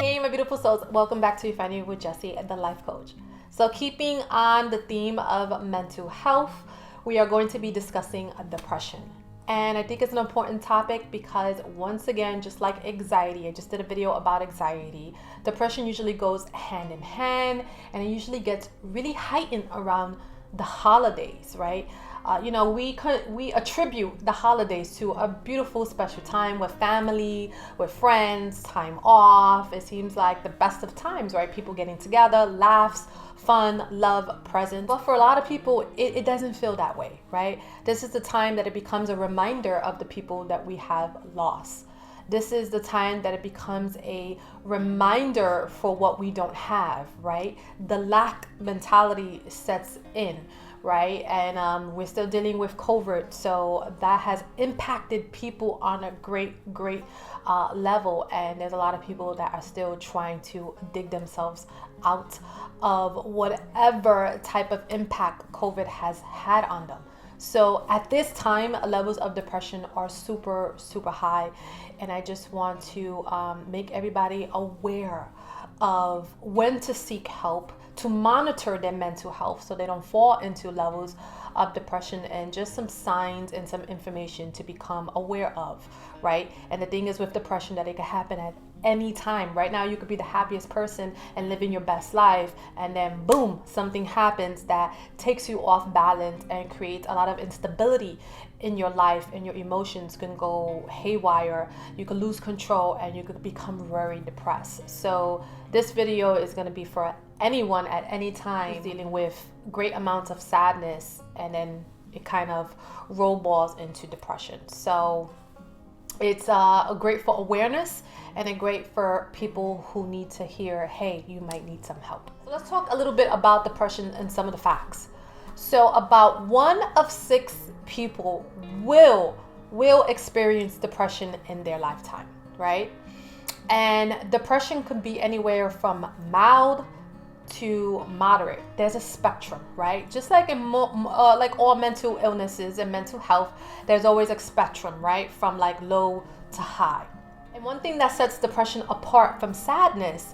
Hey my beautiful souls, welcome back to Finding with Jessie, the life coach. So keeping on the theme of mental health, we are going to be discussing depression. And I think it's an important topic because once again, just like anxiety, I just did a video about anxiety, depression usually goes hand in hand, and it usually gets really heightened around the holidays, right? We attribute the holidays to a beautiful, special time with family, with friends, time off. It seems like the best of times, right? People getting together, laughs, fun, love, presents. But for a lot of people, it doesn't feel that way, right? This is the time that it becomes a reminder of the people that we have lost. This is the time that it becomes a reminder for what we don't have, right? The lack mentality sets in, right? And we're still dealing with COVID, so that has impacted people on a great level. And there's a lot of people that are still trying to dig themselves out of whatever type of impact COVID has had on them. So at this time, levels of depression are super high, and I just want to make everybody aware of when to seek help, to monitor their mental health so they don't fall into levels of depression, and just some signs and some information to become aware of, right? And the thing is with depression that it can happen at any time. Right now you could be the happiest person and living your best life, and then boom, something happens that takes you off balance and creates a lot of instability in your life, and your emotions can go haywire. You could lose control and you could become very depressed. So this video is going to be for anyone at any time dealing with great amounts of sadness, and then it kind of rolls into depression. So it's a great for awareness, and a great for people who need to hear, hey, you might need some help. So let's talk a little bit about depression and some of the facts. So about 1 of 6 people will experience depression in their lifetime, right? And depression could be anywhere from mild to moderate. There's a spectrum, right? Just like in like all mental illnesses and mental health, there's always a spectrum, right? From like low to high. And one thing that sets depression apart from sadness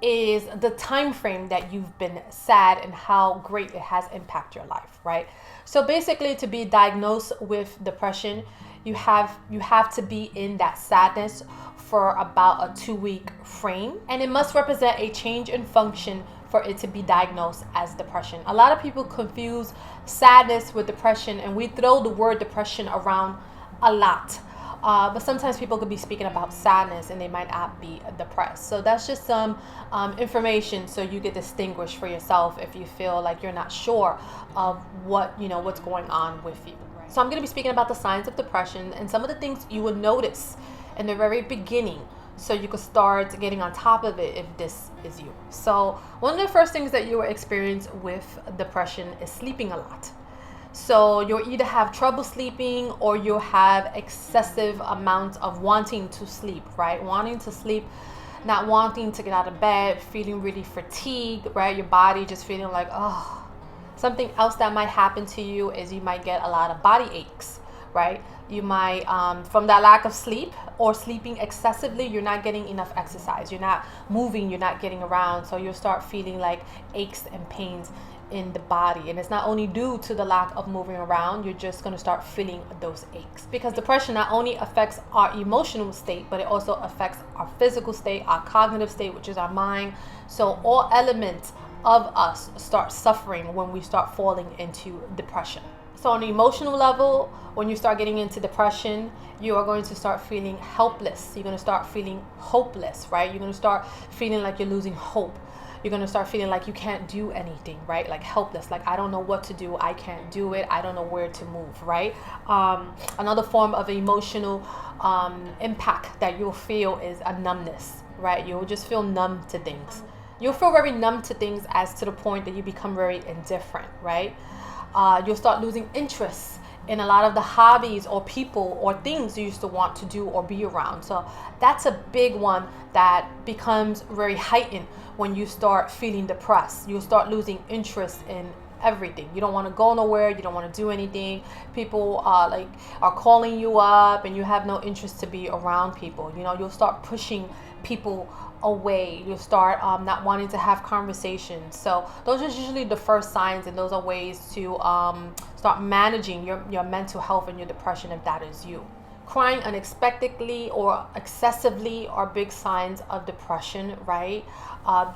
is the time frame that you've been sad and how great it has impacted your life, right? So basically, to be diagnosed with depression, you have to be in that sadness for about a 2-week frame, and it must represent a change in function for it to be diagnosed as depression. A lot of people confuse sadness with depression, and we throw the word depression around a lot. But sometimes people could be speaking about sadness and they might not be depressed. So that's just some information so you can distinguish for yourself if you feel like you're not sure of what's going on with you. Right? So I'm going to be speaking about the signs of depression and some of the things you would notice in the very beginning, so you could start getting on top of it if this is you. So one of the first things that you will experience with depression is sleeping a lot. So you'll either have trouble sleeping, or you'll have excessive amounts of wanting to sleep, right? Wanting to sleep, not wanting to get out of bed, feeling really fatigued, right? Your body just feeling like, oh. Something else that might happen to you is you might get a lot of body aches, right? You might, from that lack of sleep or sleeping excessively, you're not getting enough exercise. You're not moving, you're not getting around. So you'll start feeling like aches and pains in the body. And it's not only due to the lack of moving around, you're just going to start feeling those aches. Because depression not only affects our emotional state, but it also affects our physical state, our cognitive state, which is our mind. So all elements of us start suffering when we start falling into depression. So on the emotional level, when you start getting into depression, you are going to start feeling helpless. You're going to start feeling hopeless, right? You're going to start feeling like you're losing hope. You're going to start feeling like you can't do anything, right? Like helpless, like I don't know what to do. I can't do it. I don't know where to move, right? Another form of emotional impact that you'll feel is a numbness, right? You'll just feel numb to things. You'll feel very numb to things, as to the point that you become very indifferent, right? You'll start losing interest in a lot of the hobbies or people or things you used to want to do or be around. So that's a big one that becomes very heightened when you start feeling depressed. You'll start losing interest in everything. You don't want to go nowhere. You don't want to do anything. People are calling you up, and you have no interest to be around people. You'll start pushing people away. You'll start not wanting to have conversations. So those are usually the first signs, and those are ways to start managing your mental health and your depression if that is you. Crying unexpectedly or excessively are big signs of depression, right?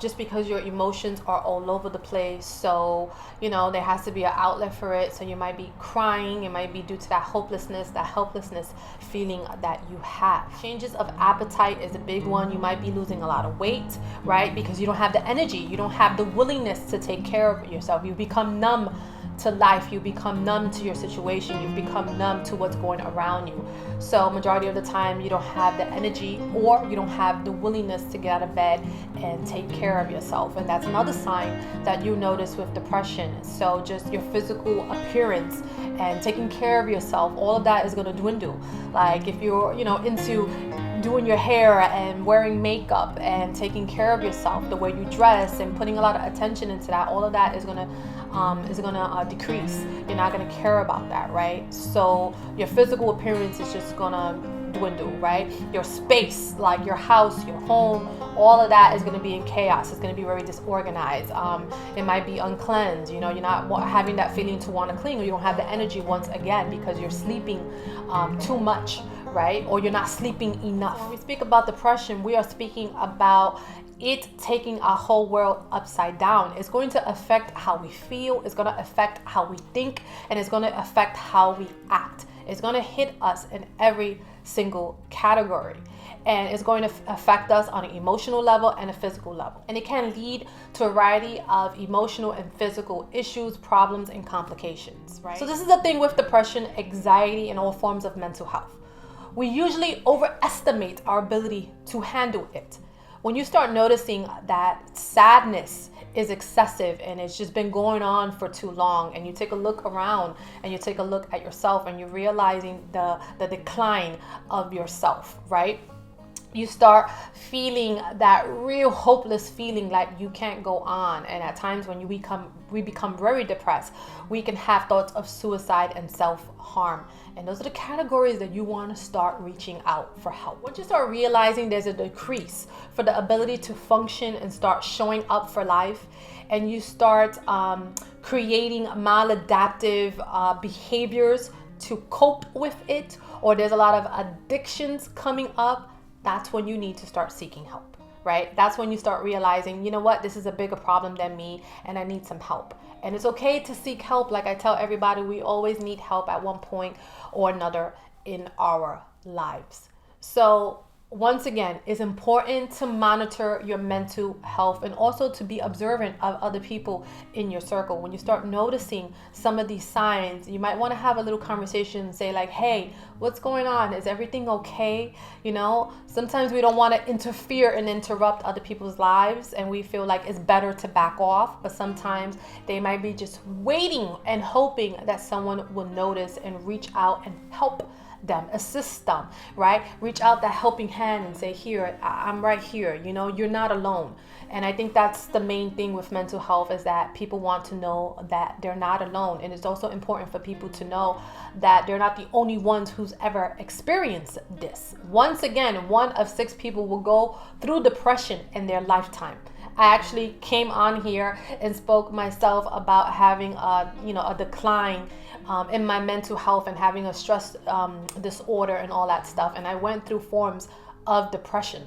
Just because your emotions are all over the place. So, there has to be an outlet for it. So you might be crying. It might be due to that hopelessness, that helplessness feeling that you have. Changes of appetite is a big one. You might be losing a lot of weight, right? Because you don't have the energy. You don't have the willingness to take care of yourself. You become numb to life. You become numb to your situation. You become numb to what's going around you. So majority of the time you don't have the energy, or you don't have the willingness to get out of bed and take care of yourself. And that's another sign that you notice with depression. So just your physical appearance and taking care of yourself, all of that is going to dwindle. Like if you're into doing your hair and wearing makeup and taking care of yourself, the way you dress and putting a lot of attention into that, all of that is gonna decrease. You're not gonna care about that, right? So your physical appearance is just gonna dwindle, right? Your space, like your house, your home, all of that is going to be in chaos. It's going to be very disorganized. It might be uncleansed. You're not having that feeling to want to clean, or you don't have the energy once again because you're sleeping too much, right? Or you're not sleeping enough. When we speak about depression, we are speaking about it taking our whole world upside down. It's going to affect how we feel. It's going to affect how we think, and it's going to affect how we act. It's going to hit us in every single category, and it's going to affect us on an emotional level and a physical level, and it can lead to a variety of emotional and physical issues, problems, and complications, right? So this is the thing with depression, anxiety, and all forms of mental health. We usually overestimate our ability to handle it. When you start noticing that sadness is excessive and it's just been going on for too long, and you take a look around and you take a look at yourself and you're realizing the decline of yourself, right? You start feeling that real hopeless feeling like you can't go on. And at times when we become very depressed, we can have thoughts of suicide and self-harm. And those are the categories that you want to start reaching out for help. Once you start realizing there's a decrease for the ability to function and start showing up for life, and you start creating maladaptive behaviors to cope with it, or there's a lot of addictions coming up, that's when you need to start seeking help, right? That's when you start realizing, you know what, this is a bigger problem than me and I need some help. And it's okay to seek help. Like I tell everybody, we always need help at one point or another in our lives. So once again, it's important to monitor your mental health and also to be observant of other people in your circle. When you start noticing some of these signs, you might want to have a little conversation and say like, hey, what's going on? Is everything okay? Sometimes we don't want to interfere and interrupt other people's lives, and we feel like it's better to back off. But sometimes they might be just waiting and hoping that someone will notice and reach out and help them, assist them, right? Reach out that helping hand and say, here, I'm right here. You're not alone. And I think that's the main thing with mental health, is that people want to know that they're not alone. And it's also important for people to know that they're not the only ones who's ever experienced this. Once again, 1 of 6 people will go through depression in their lifetime. I actually came on here and spoke myself about having a decline in my mental health and having a stress disorder and all that stuff. And I went through forms of depression,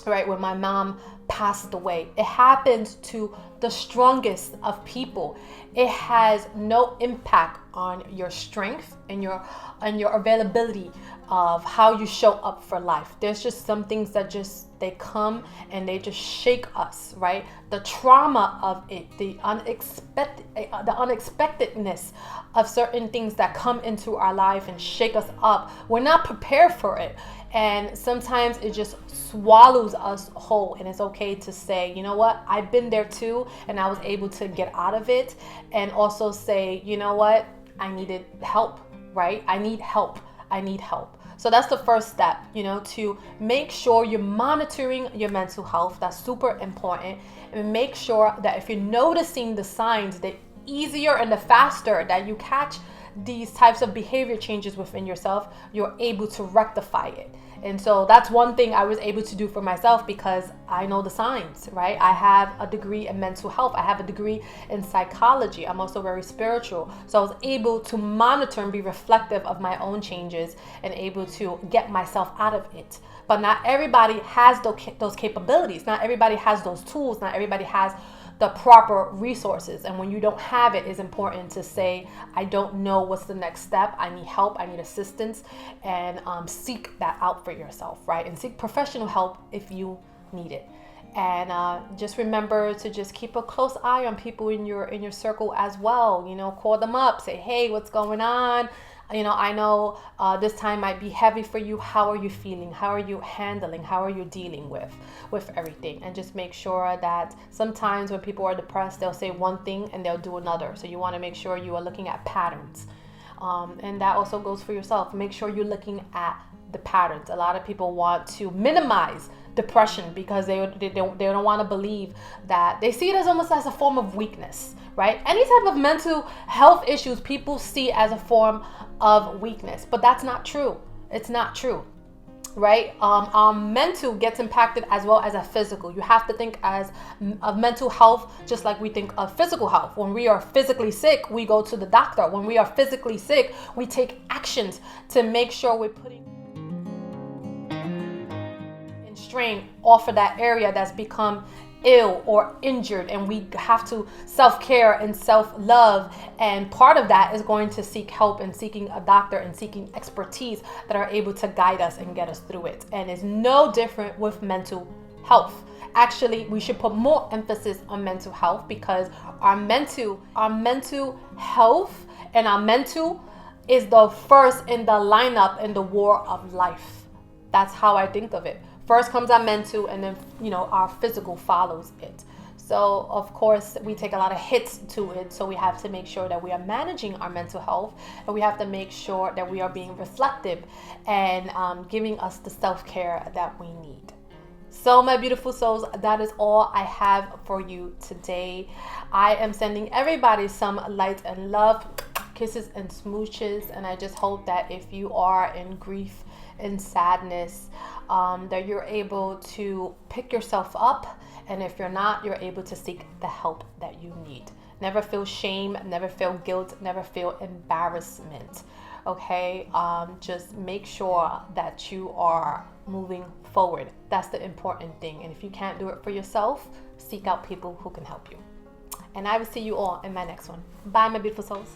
right? When my mom passed away. It happened to the strongest of people. It has no impact on your strength and your availability of how you show up for life. There's just some things that they come and they just shake us, right? The trauma of it, the unexpectedness of certain things that come into our life and shake us up. We're not prepared for it. And sometimes it just swallows us whole. And it's okay to say, you know what, I've been there too, and I was able to get out of it. And also say, you know what, I needed help, right? I need help. So that's the first step, to make sure you're monitoring your mental health. That's super important. And make sure that if you're noticing the signs, the easier and the faster that you catch these types of behavior changes within yourself, you're able to rectify it. And so that's one thing I was able to do for myself because I know the signs, right? I have a degree in mental health. I have a degree in psychology. I'm also very spiritual. So I was able to monitor and be reflective of my own changes and able to get myself out of it. But not everybody has those capabilities. Not everybody has those tools. Not everybody has the proper resources. And when you don't have it, it's important to say, I don't know what's the next step. I need help. I need assistance, and seek that out for yourself, right? And seek professional help if you need it. And just remember to just keep a close eye on people in your circle as well. You know, call them up, say, hey, what's going on? You know, I know this time might be heavy for you. How are you feeling? How are you handling? How are you dealing with everything? And just make sure that sometimes when people are depressed, they'll say one thing and they'll do another. So you want to make sure you are looking at patterns. And that also goes for yourself. Make sure you're looking at the patterns. A lot of people want to minimize depression because they don't want to believe that, they see it as almost as a form of weakness, right? Any type of mental health issues people see as a form of weakness, but that's not true. It's not true, right? Our mental gets impacted as well as a physical. You have to think of mental health just like we think of physical health. When we are physically sick, we go to the doctor. When we are physically sick, we take actions to make sure we're putting strain off of that area that's become ill or injured, and we have to self-care and self-love, and part of that is going to seek help and seeking a doctor and seeking expertise that are able to guide us and get us through it. And it's no different with mental health. Actually, we should put more emphasis on mental health because our mental health and our mental is the first in the lineup in the war of life. That's how I think of it. First comes our mental, and then, you know, our physical follows it. So, of course, we take a lot of hits to it. So we have to make sure that we are managing our mental health, and we have to make sure that we are being reflective and giving us the self-care that we need. So, my beautiful souls, that is all I have for you today. I am sending everybody some light and love, kisses and smooches, and I just hope that if you are in grief and sadness, that you're able to pick yourself up, and if you're not, you're able to seek the help that you need. Never feel shame, never feel guilt, never feel embarrassment. Okay, just make sure that you are moving forward. That's the important thing. And if you can't do it for yourself, seek out people who can help you. And I will see you all in my next one. Bye, my beautiful souls.